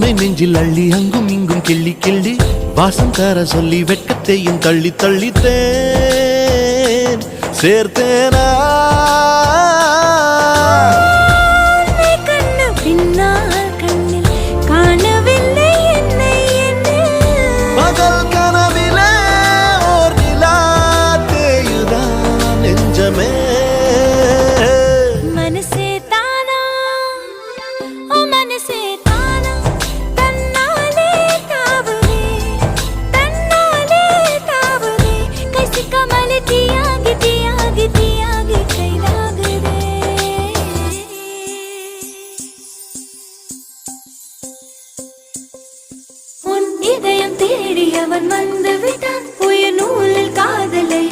உண்மை நெஞ்சில் அள்ளி அங்கும் இங்கும் கிள்ளி கிள்ளி வாசம் தர சொல்லி வெட்கத்தையும் தள்ளி தள்ளித்தேன் சேர்த்தேனா பகல் கனவிலே ஓர் நிலா தேயுதான் நெஞ்சமே இதயம் தேடி அவன் வந்து விட்டான் உயிர் நூலில் காதலை